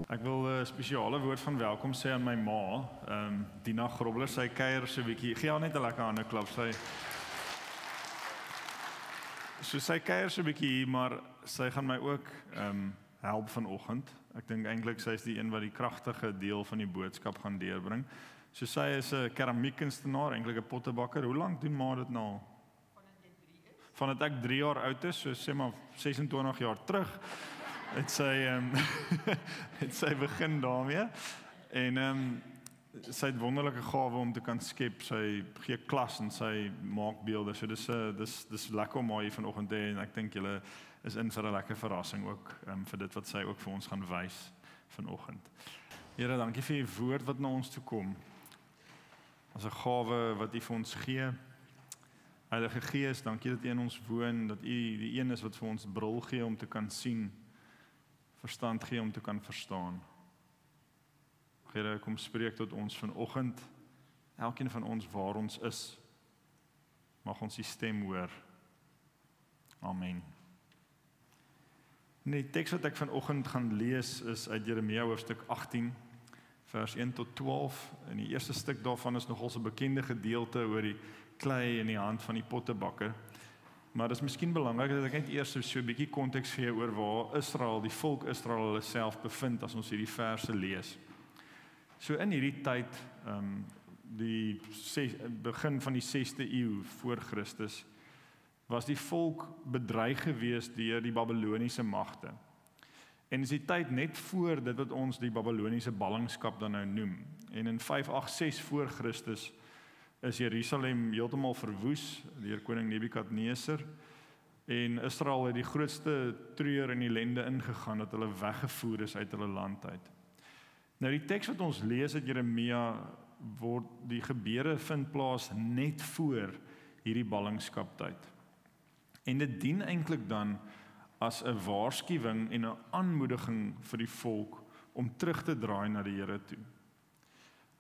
Ek wil 'n spesiale woord van welkom sê aan my ma, Dina Grobler. Sy kuier so 'n bietjie. Gee haar net 'n lekker hande klap. Sy kuier so 'n bietjie, maar sy gaan my ook help vanoggend. Ek dink eintlik sy is die een wat die kragtige deel van die boodskap gaan deurbring. So sy is 'n keramiekkunstenaar, eintlik 'n pottebakker. Hoe lank doen ma dit nou? Vandat ek 3 jaar oud is, so sê maar 26 jaar terug. Het sy begin daarmee en sy het wonderlike gawe om te kan skep. Sy gee klas en sy maak beelde. So dis lekker om haar hier vanoggend te hê en ek dink julle is in vir 'n lekker verrassing ook vir dit wat sy ook vir ons gaan wys vanoggend. Here, dankie vir u woord wat na ons toe kom. As 'n gawe wat u vir ons gee. Heilige Gees, dankie dat u in ons woon, dat u die een is wat vir ons bril gee om te kan sien. Verstand gee om te kan verstaan. Here, kom spreek tot ons vanoggend, elkeen van ons waar ons is. Mag ons die stem hoor. Amen. Die teks wat ek vanoggend gaan lees is uit Jeremia hoofstuk 18, vers 1 tot 12. En die eerste stuk daarvan is nogal 'n bekende gedeelte oor die klei in die hand van die pottebakker. Maar dit is miskien belangrik dat ek net eers so 'n bietjie konteks gee oor waar Israel, die volk Israel hulle self bevind as ons hierdie verse lees. So in hierdie tyd, die begin van die 6de eeu voor Christus, was die volk bedreig gewees deur die Babiloniese magte. En is die tyd net voor dit wat ons die Babiloniese ballingskap dan nou noem. En in 586 voor Christus is Jerusalem heeltemal verwoes deur koning Nebukadneser en Israel het die grootste treur en ellende ingegaan dat hulle weggevoer is uit hulle land uit. Nou die teks wat ons lees uit Jeremia word die gebeure vind plaas net voor hierdie ballingskaptyd. En dit dien eintlik dan as 'n waarskuwing en 'n aanmoediging vir die volk om terug te draai na die Here toe.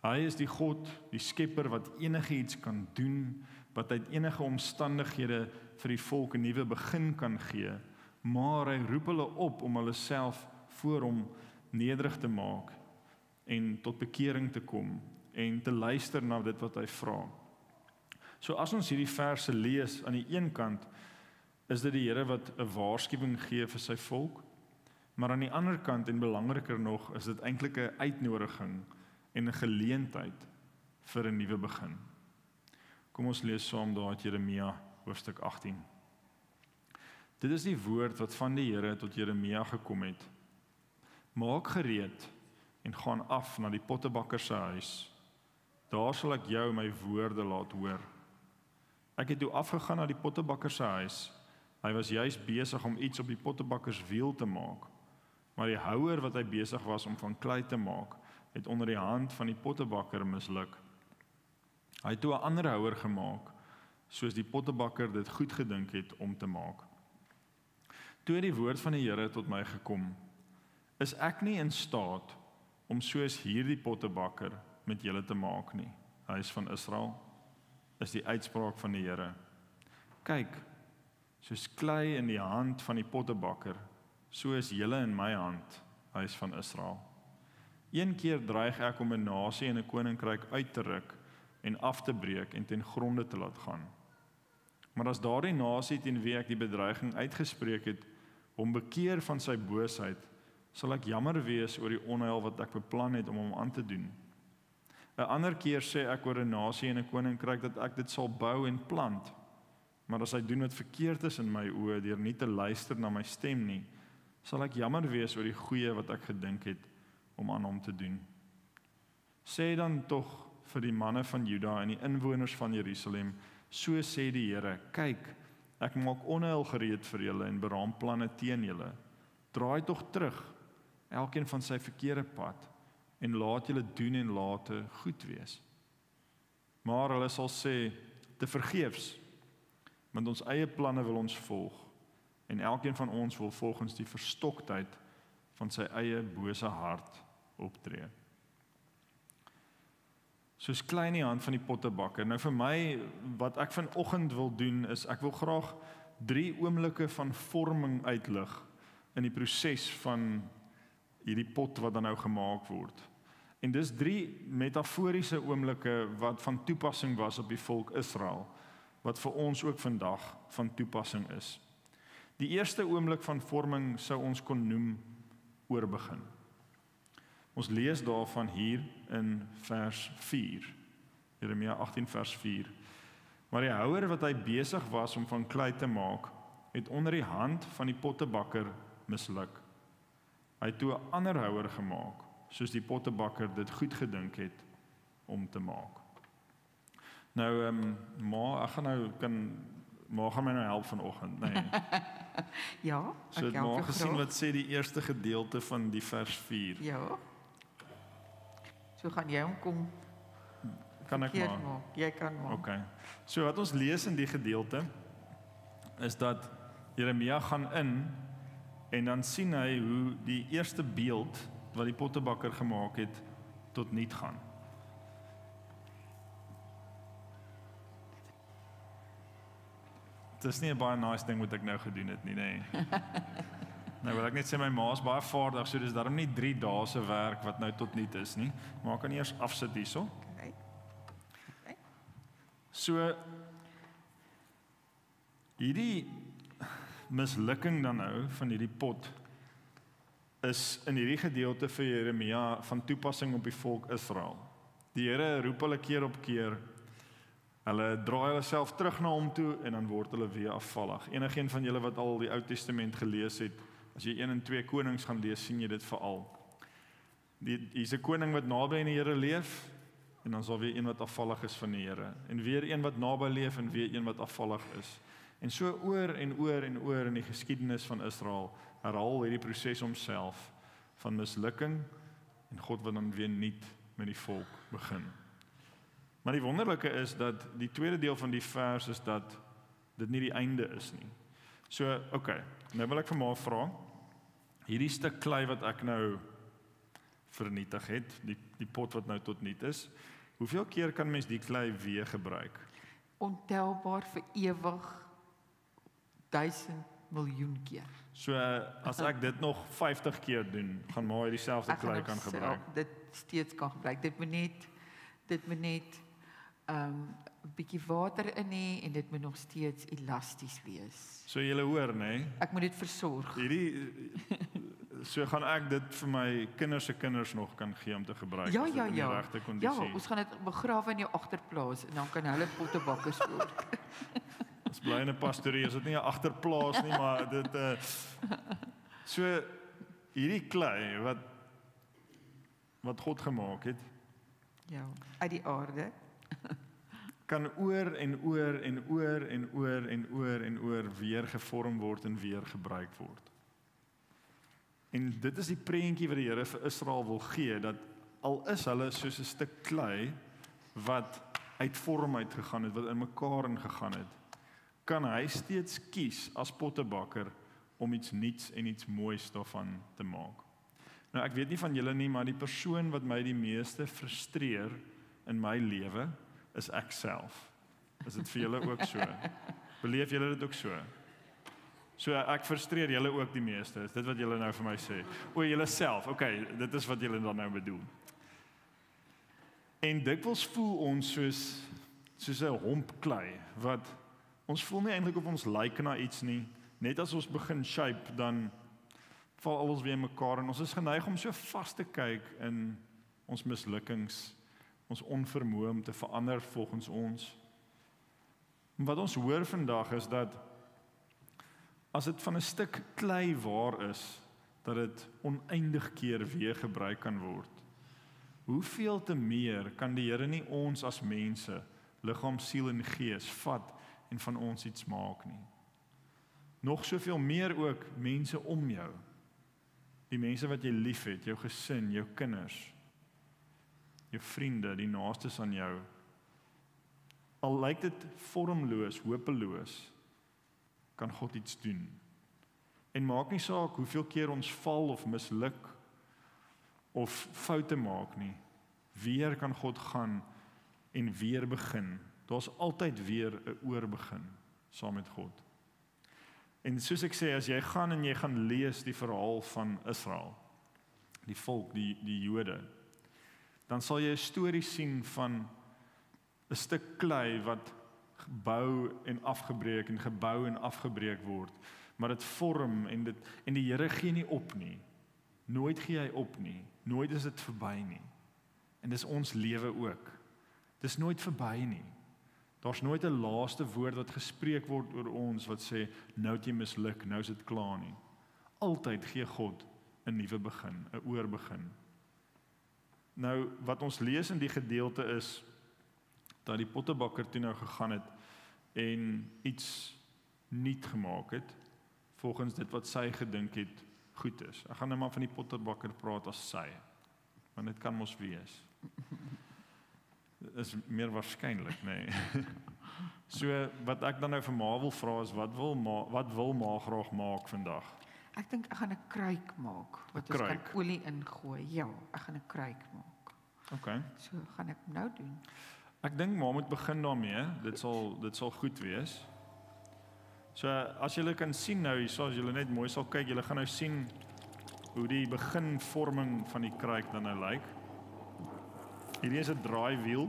Hy is die God, die skepper wat enigiets kan doen, wat uit enige omstandighede vir die volk 'n nuwe begin kan gee, maar hy roep hulle op om hulle self voor hom nederig te maak en tot bekering te kom en te luister na dit wat hy vra. So as ons hierdie verse lees, aan die een kant is dit die Here wat 'n waarskuwing gee vir sy volk, maar aan die ander kant en belangriker nog, is dit eintlik 'n uitnodiging en 'n geleentheid vir 'n nuwe begin. Kom ons lees saam daar uit Jeremia hoofstuk 18. Dit is die woord wat van die Here tot Jeremia gekom het. Maak gereed en gaan af na die pottebakker se huis. Daar sal ek jou my woorde laat hoor. Ek het toe afgegaan na die pottebakker se huis. Hy was juis besig om iets op die pottebakkerswiel te maak, maar die houer wat hy besig was om van klei te maak, het onder die hand van die pottebakker misluk. Hy het toe 'n ander houer gemaak, soos die pottebakker dit goed gedink het om te maak. Toe het die woord van die Here tot my gekom: Is ek nie in staat om soos hierdie pottebakker met julle te maak nie, huis van Israel? Is die uitspraak van die Here. Kyk, soos klei in die hand van die pottebakker, so is julle in my hand, huis van Israel. Een keer dreig ek om 'n nasie en 'n koninkryk uit te ruk en af te breek en ten gronde te laat gaan. Maar as daardie nasie teen wie ek die bedreiging uitgespreek het, hom bekeer van sy boosheid, sal ek jammer wees oor die onheil wat ek beplan het om hom aan te doen. 'n Ander keer sê ek oor 'n nasie en 'n koninkryk dat ek dit sal bou en plant. Maar as hy doen wat verkeerd is in my oë deur nie te luister na my stem nie, sal ek jammer wees oor die goeie wat ek gedink het om aan hom te doen. Sê dan tog vir die manne van Juda en die inwoners van Jerusalem, so sê die Here, kyk, ek maak onheil gereed vir julle en beraam planne teen julle. Draai tog terug, elkeen van sy verkeerde pad, en laat julle doen en late goed wees. Maar hulle sal sê, te vergeefs, want ons eie planne wil ons volg, en elkeen van ons wil volgens die verstoktheid van sy eie bose hart optree. Soos klei in die hand van die pottebakker. Nou vir my, wat ek vanoggend wil doen, is ek wil graag 3 oomblikke van vorming uitlig in die proses van hierdie pot wat dan nou gemaak word. En dis 3 metaforiese oomblikke wat van toepassing was op die volk Israel, wat vir ons ook vandag van toepassing is. Die eerste oomblik van vorming sou ons kon noem oorbegin. Ons lees daarvan hier in vers 4, Jeremia 18 vers 4. Maar die houer wat hy besig was om van klei te maak, het onder die hand van die pottebakker misluk. Hy het toe 'n ander houer gemaak, soos die pottebakker dit goed gedink het om te maak. Nou, ma gaan my nou help vanoggend, nee. Ja, So het ma gesien wat sê die eerste gedeelte van die vers 4. Ja. So gaan jy hom kom Kan ek keer maar? maak. Jy kan maak. Okay. So wat ons lees in die gedeelte is dat Jeremia gaan in en dan sien hy hoe die eerste beeld wat die pottebakker gemaak het tot niet gaan. Dit is nie 'n baie nice ding wat ek nou gedoen het nie, nee. Nou wil ek net sê my ma is baie vaardig, so dis daarom nie 3 dae se werk wat nou tot niet is nie. Maar ek kan eers afsit hierso. Okay. So hierdie mislukking dan nou van hierdie pot is in hierdie gedeelte vir Jeremia van toepassing op die volk Israel. Die Here roep hulle keer op keer. Hulle draai hulle self terug na hom toe en dan word hulle weer afvallig. Enigeen van julle wat al die Ou Testament gelees het, as jy 1 en 2 Konings gaan lees, sien jy dit veral. Hier's 'n koning wat naby aan die Here leef en dan sal weer een wat afvallig is van die Here en weer een wat naby leef en weer een wat afvallig is. En so oor en oor en oor in die geskiedenis van Israel herhaal hierdie proses homself van mislukking en God wat dan weer nuut met die volk begin. Maar die wonderlike is dat die tweede deel van die vers is dat dit nie die einde is nie. So, okay, nou wil ek vir my vra, hierdie stuk klei wat ek nou vernietig het, die pot wat nou tot niet is, hoeveel keer kan mens die klei weer gebruik? Ontelbaar vir ewig 1000 miljoen keer. So as ek dit nog 50 keer doen, gaan maar hy dieselfde klei kan gebruik. Dit steeds kan gebruik. Dit moet net 'n bietjie water in hê en dit moet nog steeds elasties wees. So julle hoor, nê? Ek moet dit versorg. So gaan ek dit vir my kinders se kinders nog kan gee om te gebruik Ja, as dit ja, in die ja. regte Ja, kondisie. ons gaan dit begrawe in jou agterplaas en dan kan hulle pottebakkers word. Ons bly in 'n pastorie, is dit nie 'n agterplaas nie, maar dit so hierdie klei wat God gemaak het, Ja, uit die aarde. kan oor en oor en oor en oor en oor en oor weer gevorm word en weer gebruik word. En dit is die prentjie wat die Here vir Israel wil gee, dat al is hulle soos 'n stuk klei wat uit vorm uitgegaan het, wat in mekaar ingegaan het, kan hy steeds kies as pottebakker om iets nuuts en iets moois daarvan te maak. Nou ek weet nie van julle nie, maar die persoon wat my die meeste frustreer in my lewe is ek self. Is dit vir julle ook so? Beleef julle dit ook so? So ek frustreer julle ook die meeste. Is dit wat julle nou vir my sê? O, julle self. Okay, dit is wat julle dan nou bedoel. En dikwels voel ons soos 'n homp klei wat ons voel nie eintlik of ons lyk na iets nie. Net as ons begin shape, dan val alles weer mekaar en ons is geneig om so vas te kyk in ons mislukkings, ons onvermoë om te verander volgens ons. Wat ons hoor vandag is dat as dit van 'n stuk klei waar is, dat dit oneindig keer weer gebruik kan word. Hoeveel te meer kan die Here nie ons as mense, liggaam, siel en gees vat en van ons iets maak nie. Nog soveel meer ook mense om jou. Die mense wat jy liefhet, jou gesin, jou kinders, jou vriende, die naastes aan jou. Al lyk dit vormloos, hopeloos, kan God iets doen. En maak nie saak hoeveel keer ons val of misluk of foute maak nie. Weer kan God gaan en weer begin. Daar's altyd weer 'n oorbegin saam met God. En soos ek sê, as jy gaan en jy gaan lees die verhaal van Israel, die volk, die Jode, dan sal jy 'n storie sien van 'n stuk klei wat gebou en afgebreek en gebou en afgebreek word, maar dit vorm en die Here gee nie op nie. Nooit gee hy op nie. Nooit is dit verby nie. En dis ons lewe ook. Dis nooit verby nie. Daar's nooit 'n laaste woord wat gespreek word oor ons wat sê nou het jy misluk, nou is dit klaar nie. Altyd gee God 'n nuwe begin, 'n oorbegin. Nou wat ons lees in die gedeelte is dat die pottebakker toe nou gegaan het en iets nuut gemaak het volgens dit wat sy gedink het goed is. Ek gaan nou maar van die pottebakker praat as sy, want dit kan mos wees. Is meer waarskynlik, nee. So wat ek dan nou vir Ma wil vra is wat wil Ma graag maak vandag? Ek dink ek gaan 'n kruik maak wat ons kan olie ingooi. Ja, ek gaan 'n kruik maak. Okay. So gaan ek nou doen. Ek dink Ma moet begin daarmee. Dit sal goed wees. So as julle kan sien nou hierso, as julle net mooi sal kyk, julle gaan nou sien hoe die beginvorming van die kruik dan nou lyk. Hierdie is 'n draaiwiel,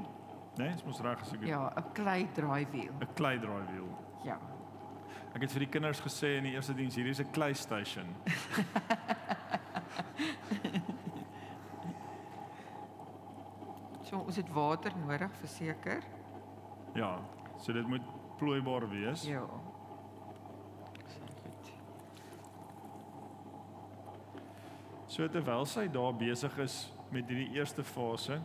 né? Dit moet reg geseker. Ja, 'n klei draaiwiel. 'n klei draaiwiel. Ja. Ek het vir die kinders gesê in die eerste diens, hierdie is 'n klei station. So ons het water nodig verseker. Ja, so dit moet plooibaar wees. Ja. Goed. So terwyl sy daar besig is met hierdie eerste fase,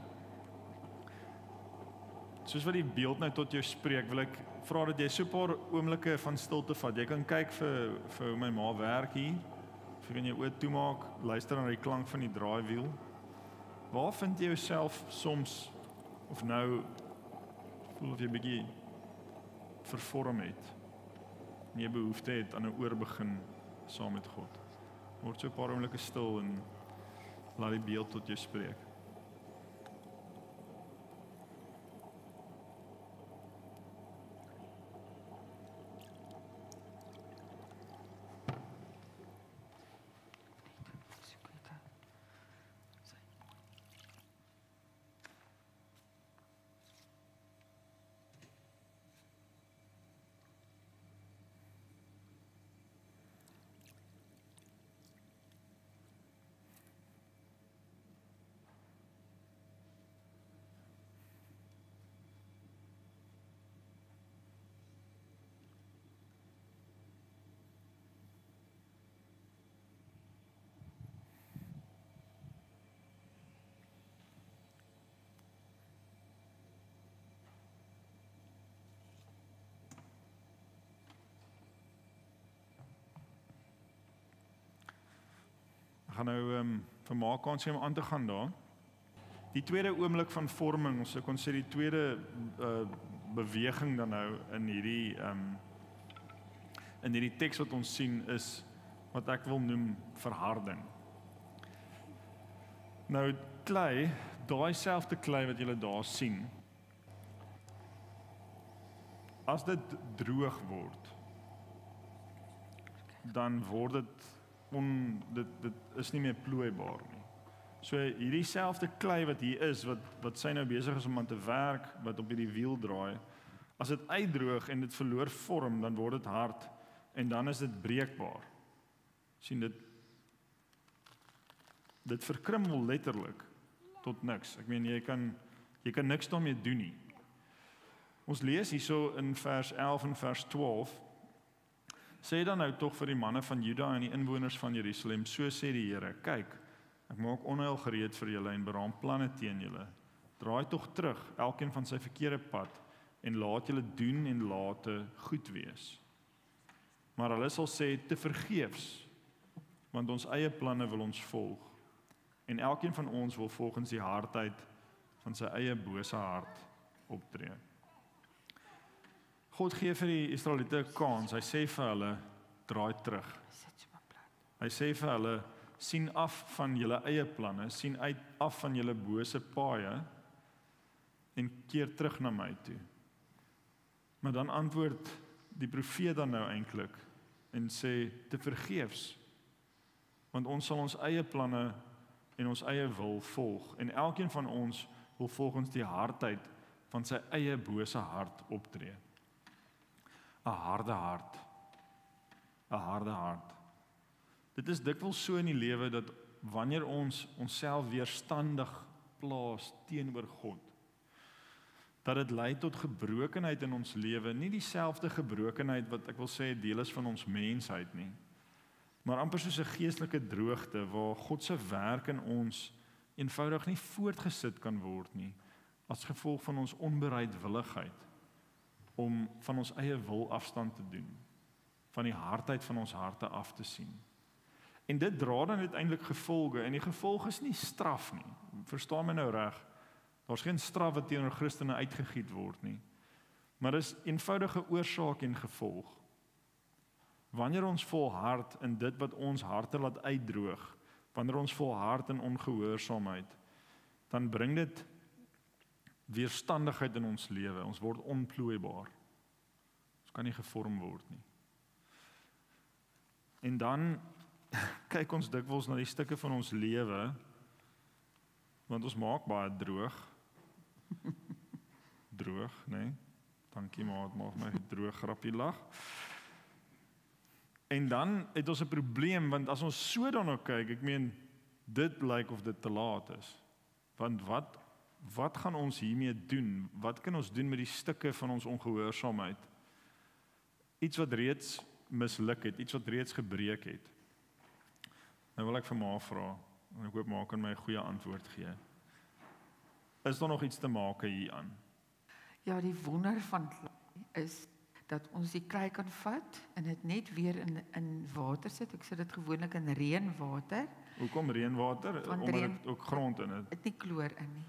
soos wat die beeld nou tot jou spreek, wil ek vra dat jy so 'n paar oomblikke van stilte vat. Jy kan kyk vir hoe my ma werk hier. Of jy kan jou oë toemaak, luister na die klank van die draaiwiel. Waar vind jy jouself soms of nou voel of jy bietjie vervorm het? En jy behoefte het aan 'n oorbegin saam met God. Word so 'n paar oomblikke stil en laat die beeld tot jou spreek. Ek gaan nou vir Ma kans gee om aan te gaan daar. Die tweede oomblik van vorming, ons kon sê die tweede beweging dan nou in hierdie teks wat ons sien is wat ek wil noem verharding. Nou klei, daai selfde klei wat julle daar sien, as dit droog word, dan word dit is nie meer plooibaar nie. So hierdie selfde klei wat hier is, wat sy nou besig is om aan te werk, wat op hierdie wiel draai, as dit uitdroog en dit verloor vorm, dan word dit hard en dan is dit breekbaar. Sien dit verkrummel letterlik tot niks. Ek meen jy kan niks daarmee doen nie. Ons lees hierso in vers 11 en vers 12. Sê dan nou tog vir die manne van Juda en die inwoners van Jerusalem, so sê die Here, kyk, ek maak onheil gereed vir julle en beraam planne teen julle. Draai tog terug, elkeen van sy verkeerde pad, en laat julle doen en late goed wees. Maar hulle sal sê, te vergeefs, want ons eie planne wil ons volg, en elkeen van ons wil volgens die hardheid van sy eie bose hart optree. God gee vir die Israeliete 'n kans. Hy sê vir hulle, draai terug. Hy sê vir hulle, sien af van julle eie planne, sien af van julle bose paaie en keer terug na my toe. Maar dan antwoord die profeet dan nou eintlik en sê, te vergeefs, want ons sal ons eie planne en ons eie wil volg. En elkeen van ons wil volgens die hardheid van sy eie bose hart optree. 'n harde hart. 'n harde hart. Dit is dikwels so in die lewe dat wanneer ons onsself weerstandig plaas teenoor God, dat dit lei tot gebrokenheid in ons lewe, nie dieselfde gebrokenheid wat ek wil sê deel is van ons mensheid nie, maar amper soos 'n geestelike droogte waar God se werk in ons eenvoudig nie voortgesit kan word nie, as gevolg van ons onbereidwilligheid om van ons eie wil afstand te doen, van die hardheid van ons harte af te sien. En dit dra dan uiteindelik gevolge, en die gevolg is nie straf nie. Verstaan my nou reg? Daar's geen straf wat teenoor Christene uitgegiet word nie. Maar dis eenvoudige oorsaak en gevolg. Wanneer ons volhard in dit wat ons harte laat uitdroog, wanneer ons volhard in ongehoorsaamheid, dan bring dit weerstandigheid in ons lewe. Ons word onplooibaar. Ons kan nie gevorm word nie. En dan kyk ons dikwels na die stukke van ons lewe, want ons maak baie droog. Droog, nee? Dankie maat, maak my droog grappie lag. En dan het ons 'n probleem, want as ons so daarna kyk, ek meen, dit lyk of dit te laat is. Want wat gaan ons hiermee doen? Wat kan ons doen met die stukke van ons ongehoorsaamheid? Iets wat reeds misluk het, iets wat reeds gebreek het. Nou wil ek vir Ma vra, en ek hoop Ma kan my 'n goeie antwoord gee. Is daar nog iets te maak hieraan? Ja, die wonder van klei is dat ons die klei kan vat en dit net weer in water sit. Ek sit dit gewoonlik in reënwater. Hoekom reënwater? Omdat dit ook grond in het. Dit nie kloor in nie.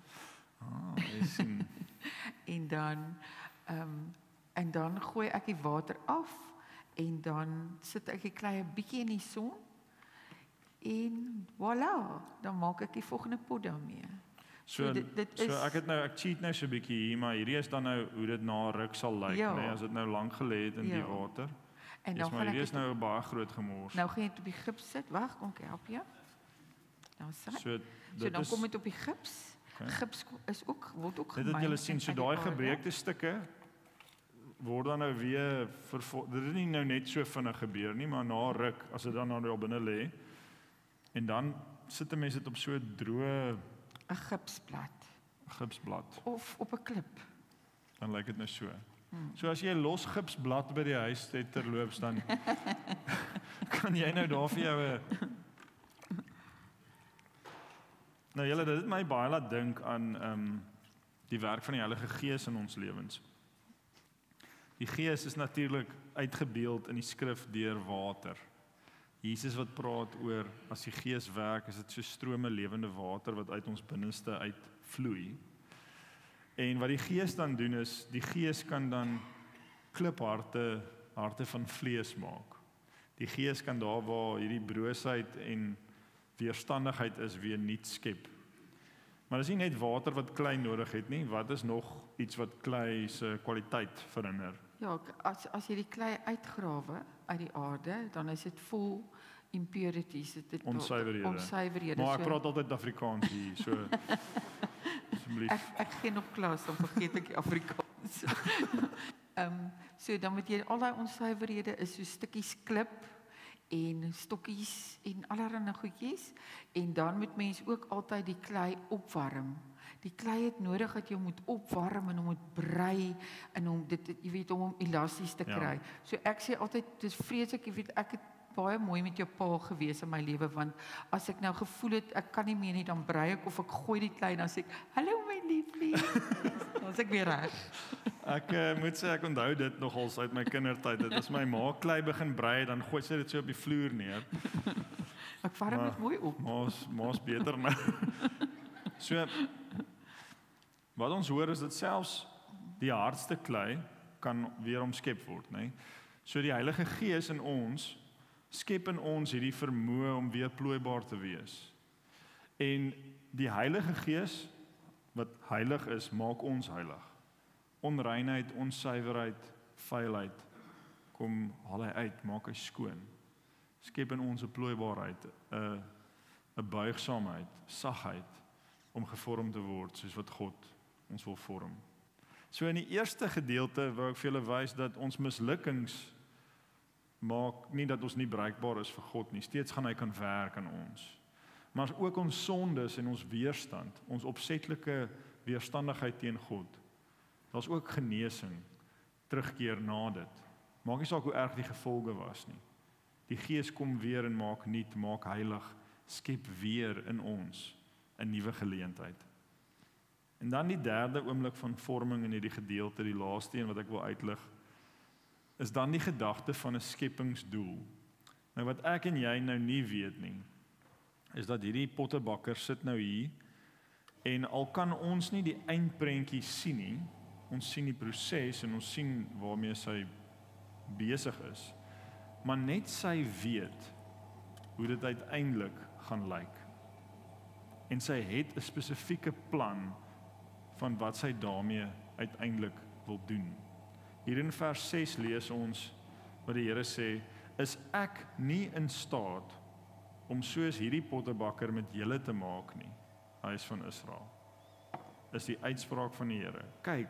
Jy sien. en dan gooi ek die water af en dan sit ek die klei 'n bietjie in die son en voilà, dan maak ek die volgende pot daarmee. So ek cheat nou so 'n bietjie hier, maar hierdie is dan nou hoe dit na ruk sal lyk, Ja. nee, as dit nou lank gelê het in die water. En dan gaan hierdie ek is nou 'n baie groot gemors. Nou gaan jy dit op die gips sit. Wag, kom ek help jou. Nou sit. So Dan kom dit op die gips. Okay. Gips word ook Dit het julle sien, so daai gebreekte stukke word dan nou weer dit is nie nou net so vinnig gebeur nie, maar na ruk, as dit dan nou daar binne lê, en dan sit 'n mens dit op so 'n droë 'n gipsblad of op 'n klip. Dan lyk dit nou so. So as jy 'n los gipsblad by die huis het terloops, dan kan jy nou daar vir jou Nou julle, dit het my baie laat dink aan die werk van die Heilige Gees in ons lewens. Die Gees is natuurlik uitgebeeld in die skrif deur water. Jesus wat praat oor as die Gees werk, is dit so strome lewende water wat uit ons binneste uitvloei. En wat die Gees dan doen is, die Gees kan dan klipharte van vlees maak. Die Gees kan daar waar hierdie broosheid en weerstandigheid is weer nuut skep. Maar dis nie net water wat klei nodig het nie, wat is nog iets wat klei se kwaliteit verander? Ja, as jy die klei uitgrawe uit die aarde, dan is dit vol impurities, dit onsuiverhede. Maar ek praat altyd Afrikaans hier, so asseblief. Ek gee nog klas, dan vergeet ek die Afrikaans. So dan moet jy al daai onsuiverhede is so stukkies klip en stokkies en allerlei goedjies, en dan moet mens ook altyd die klei opwarm. Die klei het nodig dat jy moet opwarm en hom moet brei en hom jy weet om hom elasties te kry. So ek sê altyd dis vreeslik, jy weet ek het baie mooi met jou pa gewees in my lewe, want as ek nou gevoel het ek kan nie meer nie, dan brei ek of ek gooi die klei, dan sê ek hallo my lieflie. Dan is ek weer reg. Ek moet sê ek onthou dit nogals uit my kindertyd. Dit is my ma klei begin brei, dan gooi sy dit so op die vloer neer. Ek warm dit mooi op. Ma's beter nou. So wat ons hoor is dat selfs die hardste klei kan weer omskep word, né? So die Heilige Gees in ons skep in ons hierdie vermoë om weer plooibaar te wees. En die Heilige Gees wat heilig is, maak ons heilig. Onreinheid, onsuiverheid, vuilheid, kom haal hy uit, maak hy skoon. Skep in ons 'n plooibaarheid, 'n 'n buigsaamheid, sagheid om gevorm te word soos wat God ons wil vorm. So in die eerste gedeelte wou ek vir julle wys dat ons mislukkings maak nie dat ons nie bruikbaar is vir God nie. Steeds gaan hy kan werk aan ons. Maar ook ons sondes en ons weerstand, ons opsetlike weerstandigheid teen God. Daar's ook genesing, terugkeer na dit. Maak nie saak hoe erg die gevolge was nie. Die Gees kom weer en maak nuut, maak heilig, skep weer in ons 'n nuwe geleentheid. En dan die derde oomblik van vorming in hierdie gedeelte, die laaste een wat ek wil uitlig, is dan die gedagte van 'n skepingsdoel. Nou wat ek en jy nou nie weet nie, is dat hierdie pottebakker sit nou hier, en al kan ons nie die eindprentjie sien nie, ons sien die proses en ons sien waarmee sy besig is, maar net sy weet hoe dit uiteindelik gaan lyk. En sy het 'n spesifieke plan van wat sy daarmee uiteindelik wil doen. Hier in vers 6 lees ons wat die Here sê, is ek nie in staat om soos hierdie pottebakker met julle te maak nie, huis van Israel. Is die uitspraak van die Here. Kyk,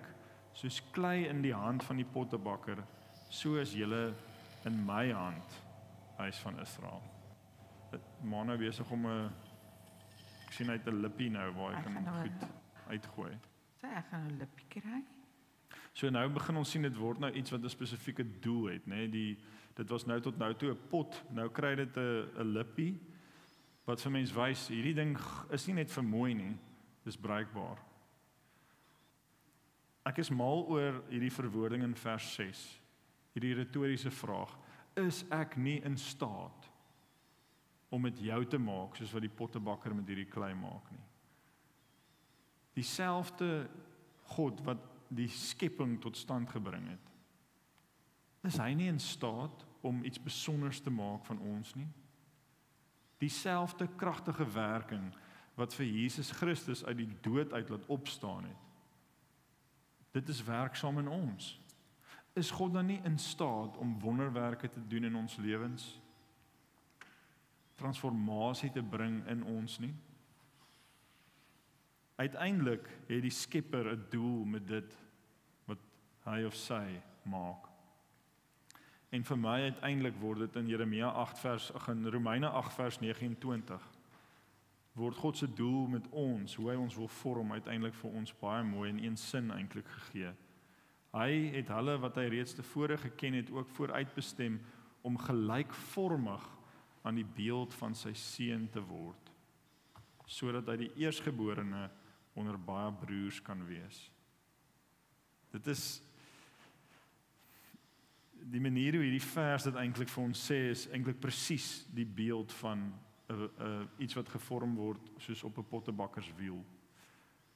soos klei in die hand van die pottebakker, so is julle in my hand, huis van Israel. Dit maak nou besig om ek sien uit 'n lippie nou waar ek kan goed uitgooi. Ek gaan 'n lippie kry. So nou begin ons sien dit word nou iets wat 'n spesifieke doel het, né? Dit was nou tot nou toe 'n pot, nou kry dit 'n lippie wat vir mens wys hierdie ding is nie net vir mooi nie, dis bruikbaar. Ek is mal oor hierdie verwoording in vers 6. Hierdie retoriese vraag: is ek nie in staat om met jou te maak soos wat die pottebakker met hierdie klei maak nie? Dieselfde God wat die skepping tot stand gebring het, is hy nie in staat om iets besonders te maak van ons nie? Dieselfde kragtige werking wat vir Jesus Christus uit die dood uit laat opstaan het, dit is werksaam in ons. Is God dan nie in staat om wonderwerke te doen in ons lewens? Transformasie te bring in ons nie? Uiteindelik het die Skepper 'n doel met dit wat hy of sy maak. En vir my uiteindelik word dit in Romeine 8 vers 29 word God se doel met ons, hoe hy ons wil vorm, uiteindelik vir ons baie mooi in een sin eintlik gegee. Hy het hulle wat hy reeds tevore geken het ook vooruitbestem om gelykvormig aan die beeld van sy seun te word, sodat hy die eersgeborene onder baie broers kan wees. Dit is die manier hoe hierdie vers dit eintlik vir ons sê, is eintlik presies die beeld van iets wat gevorm word soos op 'n pottebakkerswiel.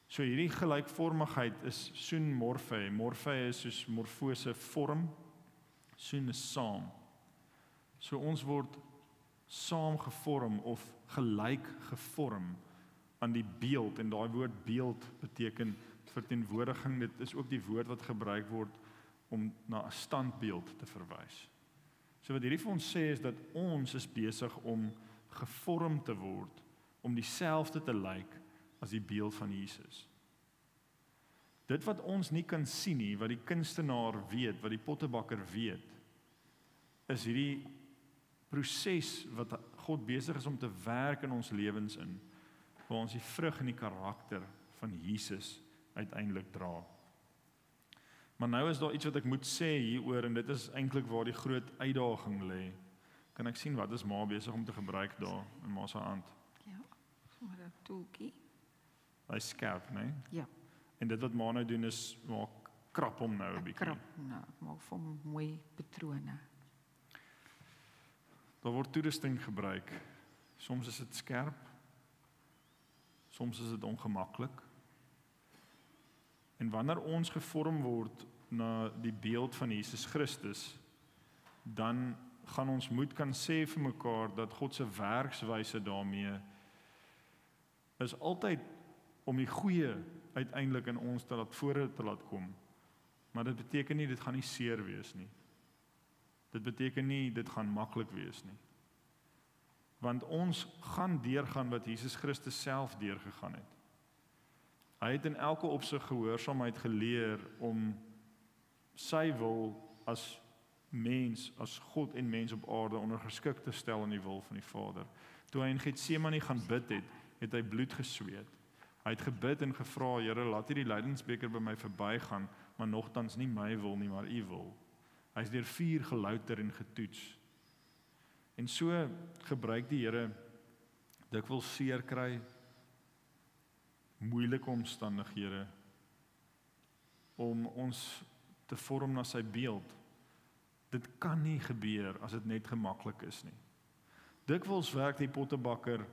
So hierdie gelykvormigheid is soon morphe. Morphe is soos morfose vorm, soon is saam. So ons word saam gevorm of gelyk gevorm aan die beeld, en daai woord beeld beteken verteenwoordiging. Dit is ook die woord wat gebruik word om na 'n standbeeld te verwys. So wat hierdie vir ons sê is dat ons is besig om gevorm te word om dieselfde te lyk as die beeld van Jesus. Dit wat ons nie kan sien nie, wat die kunstenaar weet, wat die pottebakker weet, is hierdie proses wat God besig is om te werk in ons lewens in, waar ons die vrug en die karakter van Jesus uiteindelik dra. Maar nou is daar iets wat ek moet sê hieroor, en dit is eintlik waar die groot uitdaging lê. Kan ek sien wat is ma besig om te gebruik daar in ma se hand? Ja, sommer 'n toeltjie. Hy skerp, né? Ja. En dit wat ma nou doen is maak krap hom nou 'n bietjie. Krap, nou, maak vir hom mooi patrone. Daar word toerusting gebruik. Soms is dit skerp. Soms is dit ongemaklik. En wanneer ons gevorm word na die beeld van Jesus Christus, dan gaan ons moet kan sê vir mekaar dat God se werkswyse daarmee is altyd om die goeie uiteindelik in ons te laat kom. Maar dit beteken nie dit gaan nie seer wees nie. Dit beteken nie dit gaan maklik wees nie. Want ons gaan deurgaan wat Jesus Christus self deurgegaan het. Hy het in elke opsig gehoorsaamheid geleer om sy wil as mens, as God en mens op aarde ondergeskik te stel aan die wil van die Vader. Toe hy in Getsemane gaan bid het hy bloed gesweet. Hy het gebid en gevra, Here, laat hierdie lydensbeker by my verbygaan, maar nogtans nie my wil nie, maar U wil. Hy is deur vuur gelouter en getoets. En so gebruik die Here dikwels seer kry, moeilike omstandighede, om ons te vorm na sy beeld. Dit kan nie gebeur as dit net gemaklik is nie. Dikwels werk die pottebakker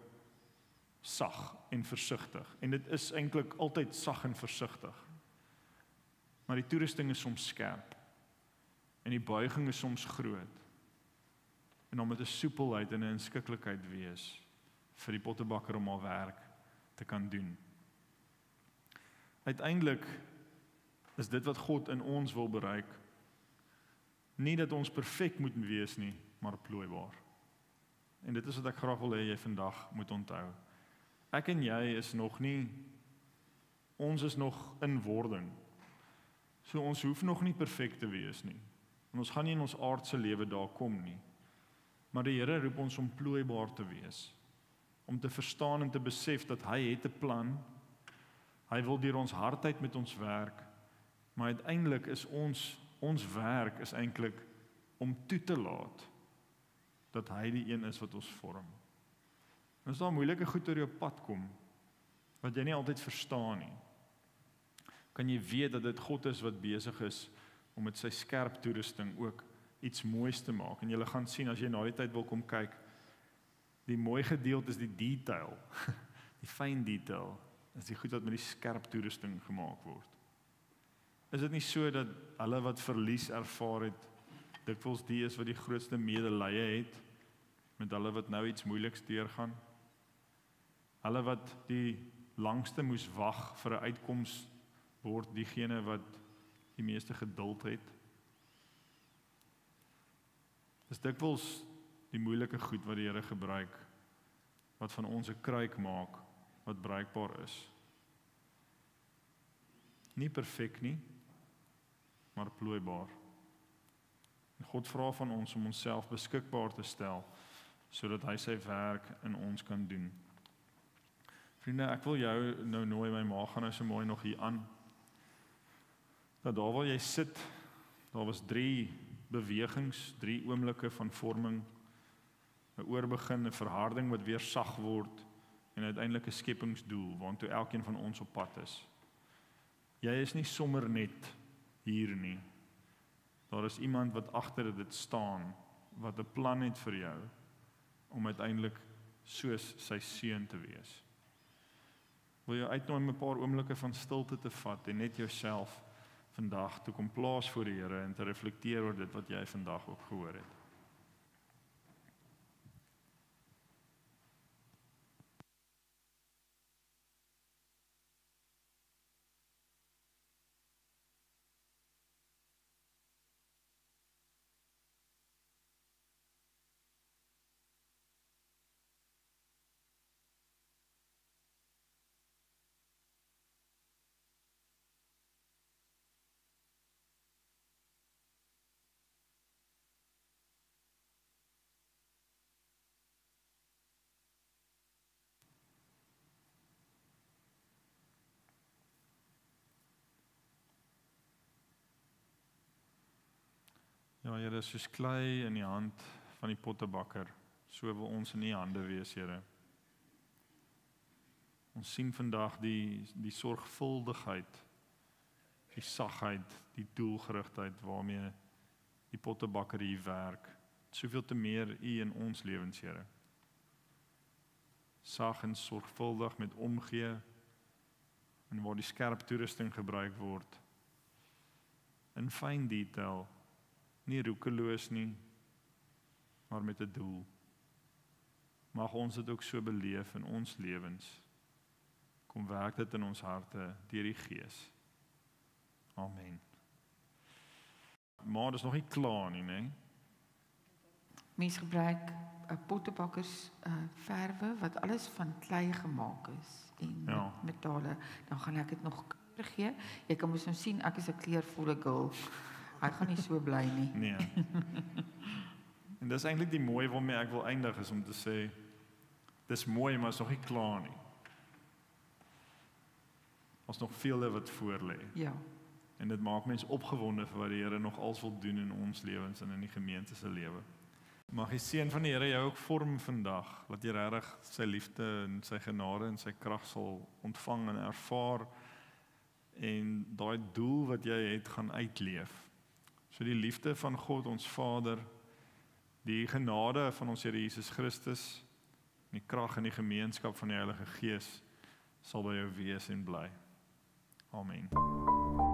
sag en versigtig, en dit is eintlik altyd sag en versigtig. Maar die toerusting is soms skerp, en die buiging is soms groot. En dan moet 'n soepelheid en 'n inskikkelikheid wees vir die pottebakker om al werk te kan doen. Uiteindelik is dit wat God in ons wil bereik, nie dat ons perfek moet wees nie, maar plooibaar. En dit is wat ek graag wil hê jy vandag moet onthou. Ek en jy is nog nie, ons is nog in wording. So ons hoef nog nie perfek te wees nie. En ons gaan nie in ons aardse lewe daar kom nie. Maar die Here roep ons om plooibaar te wees. Om te verstaan en te besef dat hy het 'n plan. Hy wil deur ons hardheid met ons werk. Maar uiteindelik is ons werk is eintlik om toe te laat dat hy die een is wat ons vorm. En as daar moeilike goed oor jou pad kom, wat jy nie altyd verstaan nie, kan jy weet dat dit God is wat besig is om met sy skerp toerusting ook iets moois te maak. En jy gaan sien, as jy na die tyd wil kom kyk, die mooi gedeelte is die detail, die fyn detail, is die goed wat met die skerp toerusting gemaak word. Is dit nie so dat hulle wat verlies ervaar het, dikwels die is wat die grootste medelee het, met hulle wat nou iets moeiliks deurgaan? Hulle wat die langste moes wag vir 'n uitkoms, word diegene wat die meeste geduld het. Dis dikwels die moeilike goed wat die Here gebruik, wat van ons 'n kruik maak, wat bruikbaar is. Nie perfek nie, maar plooibaar. En God vra van ons om onsself beskikbaar te stel, sodat hy sy werk in ons kan doen. Vriende, ek wil jou nou nooi, my ma gaan nou so mooi nog hier aan, dat daar waar jy sit, daar was 3 bewegings, 3 oomblikke van vorming, 'n oorbegin, 'n verharding wat weer sag word, en uiteindelik 'n skepingsdoel, waantoe elkeen van ons op pad is. Jy is nie sommer net hier nie. Daar is iemand wat agter dit staan, wat 'n plan het vir jou, om uiteindelik soos sy seun te wees. Wil jy uitnooi om 'n paar oomblikke van stilte te vat, en net jouself vandag te kom plaas voor die Here, en te reflekteer oor dit wat jy vandag ook gehoor het. Ja, Here, soos klei in die hand van die pottebakker, so wil ons in U hande wees, Here. Ons sien vandag die sorgvuldigheid, die sagheid, die doelgerigtheid waarmee die pottebakker hier werk. Soveel te meer U in ons lewens, Here. Sag en sorgvuldig met omgee, en waar die skerp toerusting gebruik word, in fyn detail, nie roekeloos nie, maar met 'n doel. Mag ons dit ook so beleef in ons lewens. Kom werk dit in ons harte deur die Gees. Amen. Maar dit is nog nie klaar nie, né? Mens gebruik pottebakkers verwe wat alles van klei gemaak is en Ja. metale, dan gaan ek dit nog kleur gee. Jy kan mos nou sien ek is 'n kleurvolle girl. Hy gaan nie so bly nie. Nee. En dis eintlik die mooi waarmee ek wil eindig is om te sê dis mooi maar is nog nie klaar nie. Ons nog vele wat voor lê. Ja. En dit maak mense opgewonde vir wat die Here nog als wil doen in ons lewens en in die gemeente se lewe. Mag die seën van die Here jou ook vorm vandag, dat jy regtig sy liefde en sy genade en sy krag sal ontvang en ervaar en daai doel wat jy het gaan uitleef. So die liefde van God ons Vader, die genade van ons Here Jesus Christus, die krag en die gemeenskap van die Heilige Gees sal by jou wees en bly. Amen.